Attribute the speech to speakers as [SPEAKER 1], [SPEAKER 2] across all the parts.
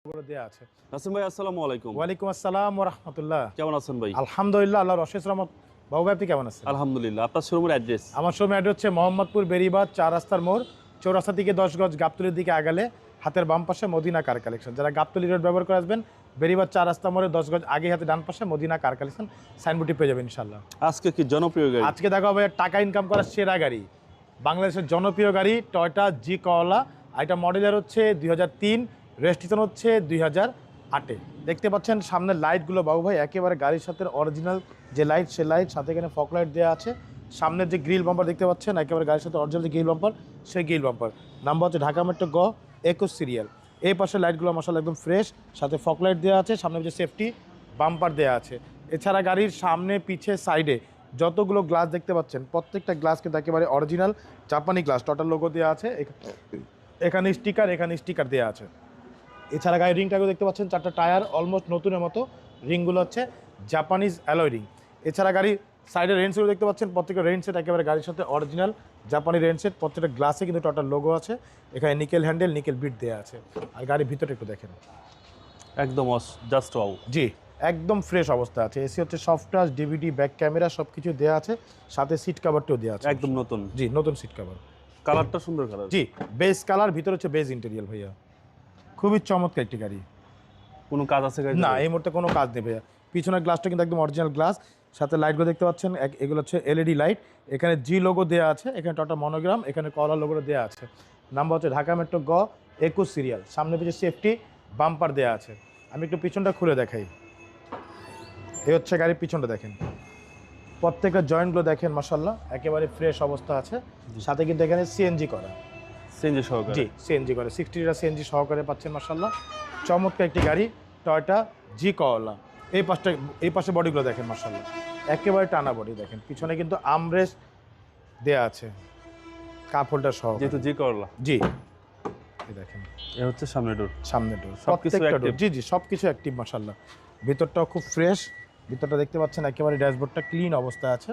[SPEAKER 1] দেয়া আছে।
[SPEAKER 2] নাসিম ভাই আসসালামু আলাইকুম।
[SPEAKER 1] ওয়ালাইকুম আসসালাম ওয়া রাহমাতুল্লাহ।
[SPEAKER 2] কেমন আছেন ভাই?
[SPEAKER 1] আলহামদুলিল্লাহ, আল্লাহর অশেষ রহমত। বাবু ভাই আপনি কেমন আছেন?
[SPEAKER 2] আলহামদুলিল্লাহ। আপনার শোরুমের অ্যাড্রেস?
[SPEAKER 1] আমার শোরুমের অ্যাড্রেস হচ্ছে মোহাম্মদপুর বেরিবাদ ৪ রাস্তার মোড়, চৌরাস্তা থেকে ১০ গজ গাবতলীর দিকে আগালে হাতের বাম পাশে মদিনা কার কালেকশন। যারা গাবতলী রোড ব্যবহার করে আসবেন, বেরিবাদ ৪ রাস্তা মোড়ে ১০ গজ আগে হাতে ডান পাশে মদিনা কার কালেকশন সাইনবোর্ডটি পেয়ে যাবেন ইনশাআল্লাহ।
[SPEAKER 2] আজকে কি জনপ্রিয় গাড়ি?
[SPEAKER 1] আজকে দেখা হবে টাকা ইনকাম করার সেরা গাড়ি, বাংলাদেশের জনপ্রিয় গাড়ি টয়োটা জি করলা। এটা মডেলের হচ্ছে ২০০৩, রেজিস্ট্রেশন হচ্ছে ২০০৮-এ। দেখতে পাচ্ছেন সামনের লাইটগুলো বাবু ভাই একেবারে গাড়ির সাথে অরিজিনাল যে লাইট, সে লাইট সাথে এখানে ফক লাইট দেওয়া আছে। সামনের যে গ্রিল বাম্পার দেখতে পাচ্ছেন একেবারে গাড়ির সাথে অরিজিনাল যে গ্রিল বাম্পার, সেই গ্রিল বাম্পার নাম্বার হচ্ছে ঢাকা মেট্রো গ ২১ সিরিয়াল। এই পাশে লাইটগুলো মাশাআল্লাহ একদম ফ্রেশ, সাথে ফক লাইট দেওয়া আছে, সামনে যে সেফটি বাম্পার দেওয়া আছে। এছাড়া গাড়ির সামনে পিছে সাইডে যতগুলো গ্লাস দেখতে পাচ্ছেন প্রত্যেকটা গ্লাস কিন্তু একেবারে অরিজিনাল জাপানি গ্লাস, টোটাল লোগো দেওয়া আছে, এখানে স্টিকার দেওয়া আছে। এছাড়া গাড়ির রিংটাকেও দেখতে পাচ্ছেন, 4টা টায়ার অলমোস্ট নতুনের মতো, রিংগুলো হচ্ছে জাপানিজ অ্যালয় রিং। এছাড়া গাড়ির সাইডের রেন সেটও দেখতে পাচ্ছেন, প্রত্যেকটা রেন সেট একেবারে গাড়ির সাথে অরিজিনাল জাপানি রেন সেট, প্রত্যেকটা গ্লাসে কিন্তু টোটাল লোগো আছে, এখানে নিকেল হ্যান্ডেল নিকেল বিট দেওয়া আছে। আর গাড়ির ভিতরে একটু দেখেন,
[SPEAKER 2] একদম জাস্ট ওয়াও।
[SPEAKER 1] জি একদম ফ্রেশ অবস্থা আছে। এসি হচ্ছে soft touch, DVD, back camera সব কিছু দেওয়া আছে, সাথে সিট কাভারটিও দেওয়া আছে
[SPEAKER 2] একদম নতুন।
[SPEAKER 1] জি নতুন সিট কাভার,
[SPEAKER 2] কালারটা সুন্দর কালার।
[SPEAKER 1] জি বেজ কালার, ভিতরে হচ্ছে বেজ ইন্টেরিয়াল ভাইয়া, খুবই চমৎকার একটি গাড়ি।
[SPEAKER 2] কোনো কাজ আছে গাড়ি?
[SPEAKER 1] না এই মুহূর্তে কোনো কাজ নেই ভাইয়া। পিছনের গ্লাসটা কিন্তু একদম অরিজিনাল গ্লাস, সাথে লাইটগুলো দেখতে পাচ্ছেন এগুলো হচ্ছে এলইডি লাইট, এখানে জি লোগো দেওয়া আছে, এখানে টটা মনোগ্রাম, এখানে কলার লোগো দেওয়া আছে। নাম্বার হচ্ছে ঢাকা মেট্রো গ ২১ সিরিয়াল। সামনে পিছিয়ে সেফটি বাম্পার দেওয়া আছে। আমি একটু পিছনটা খুলে দেখাই, এই হচ্ছে গাড়ির পিছনটা দেখেন, প্রত্যেকটা জয়েন্টগুলো দেখেন মাশাআল্লাহ একেবারে ফ্রেশ অবস্থা আছে। সাথে কিন্তু এখানে সিএনজি করা,
[SPEAKER 2] সিএনজি সহকারে।
[SPEAKER 1] জি সিএনজি করে 60 লিটার সিএনজি সহকারে পাচ্ছেন মাশাআল্লাহ। চমৎকার একটি গাড়ি টয়োটা জি করলা। এই পাশে বডিগুলো দেখেন মাশাআল্লাহ একেবারে টানা বডি দেখেন, পিছনে কিন্তু আমরেস্ট দেয়া আছে, কাপ হোল্ডার সহ,
[SPEAKER 2] যেহেতু জি করলা।
[SPEAKER 1] জি এই দেখেন
[SPEAKER 2] এ হচ্ছে সামনের ডোর।
[SPEAKER 1] সামনের ডোর
[SPEAKER 2] সবকিছু
[SPEAKER 1] প্রত্যেকটা ডোর,
[SPEAKER 2] active।
[SPEAKER 1] জি সবকিছু অ্যাক্টিভ মাশাআল্লাহ। ভিতরটাও খুব ফ্রেশ, ভিতরটা দেখতে পাচ্ছেন একেবারে ড্যাশবোর্ডটা ক্লিন অবস্থায় আছে,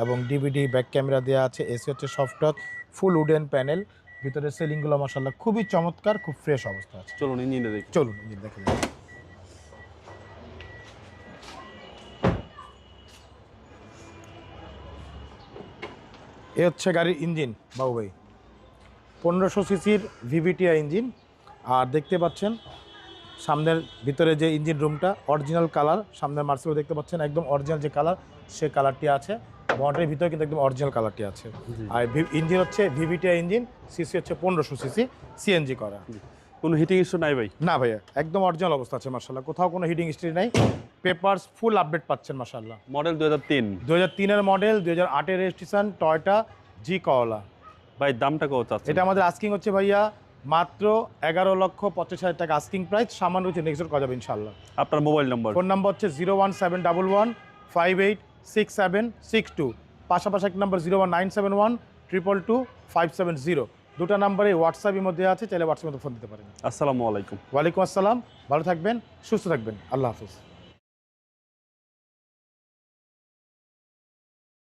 [SPEAKER 1] এবং ডিভিডি ব্যাক ক্যামেরা দেওয়া আছে। এসি হচ্ছে সফট টাচ, ফুল উডেন প্যানেল, ভিতরের সিলিংগুলো মাশাআল্লাহ খুবই চমৎকার, খুব ফ্রেশ অবস্থা আছে।
[SPEAKER 2] চলুন ইঞ্জিনে দেখি।
[SPEAKER 1] চলুন ইঞ্জিন দেখে নিন। এ হচ্ছে গাড়ির ইঞ্জিন বাবু ভাই, 1500 সিসির ভিভিটিআই ইঞ্জিন। আর দেখতে পাচ্ছেন সামনের ভিতরে যে ইঞ্জিন রুমটা অরিজিনাল কালার, সামনের মার্সেলও দেখতে পাচ্ছেন একদম অরিজিনাল যে কালার সে কালারটি আছে, বডির ভিতরে কিন্তু একদম অরিজিনাল কালারটি আছে। আর ইঞ্জিন হচ্ছে ভিভিটিআই ইঞ্জিন, সিসি হচ্ছে 1500 সিসি, সিএনজি করা।
[SPEAKER 2] কোনো হিটিং ইস্যু নাই ভাই?
[SPEAKER 1] না ভাইয়া একদম অরিজিনাল অবস্থা আছে মাশাআল্লাহ, কোথাও কোনো হিটিং হিস্ট্রি নাই, পেপারস ফুল আপডেট পাচ্ছেন মাশাআল্লাহ।
[SPEAKER 2] মডেল 2003।
[SPEAKER 1] 2003-এর মডেল, 2008-এর রেজিস্ট্রেশন, টয়োটা জি করলা।
[SPEAKER 2] ভাই দামটা কত চাচ্ছেন?
[SPEAKER 1] এটা আমাদের আস্কিং হচ্ছে ভাইয়া মাত্র 11,85,000 টাকা আস্কিং প্রাইস, সামান্য হচ্ছে নেক্সট করা যাবে ইনশাআল্লাহ।
[SPEAKER 2] আপনার মোবাইল নম্বর?
[SPEAKER 1] ফোন নাম্বার হচ্ছে 01711586762, পাশাপাশি এক নাম্বার 01971222570। দুটো নাম্বারে হোয়াটসঅ্যাপের মধ্যে আছে, চাইলে হোয়াটসঅ্যাপের মধ্যে ফোন দিতে পারেন।
[SPEAKER 2] আসসালামু আলাইকুম।
[SPEAKER 1] ওয়ালাইকুম আসসালাম, ভালো থাকবেন, সুস্থ থাকবেন, আল্লাহ হাফিজ।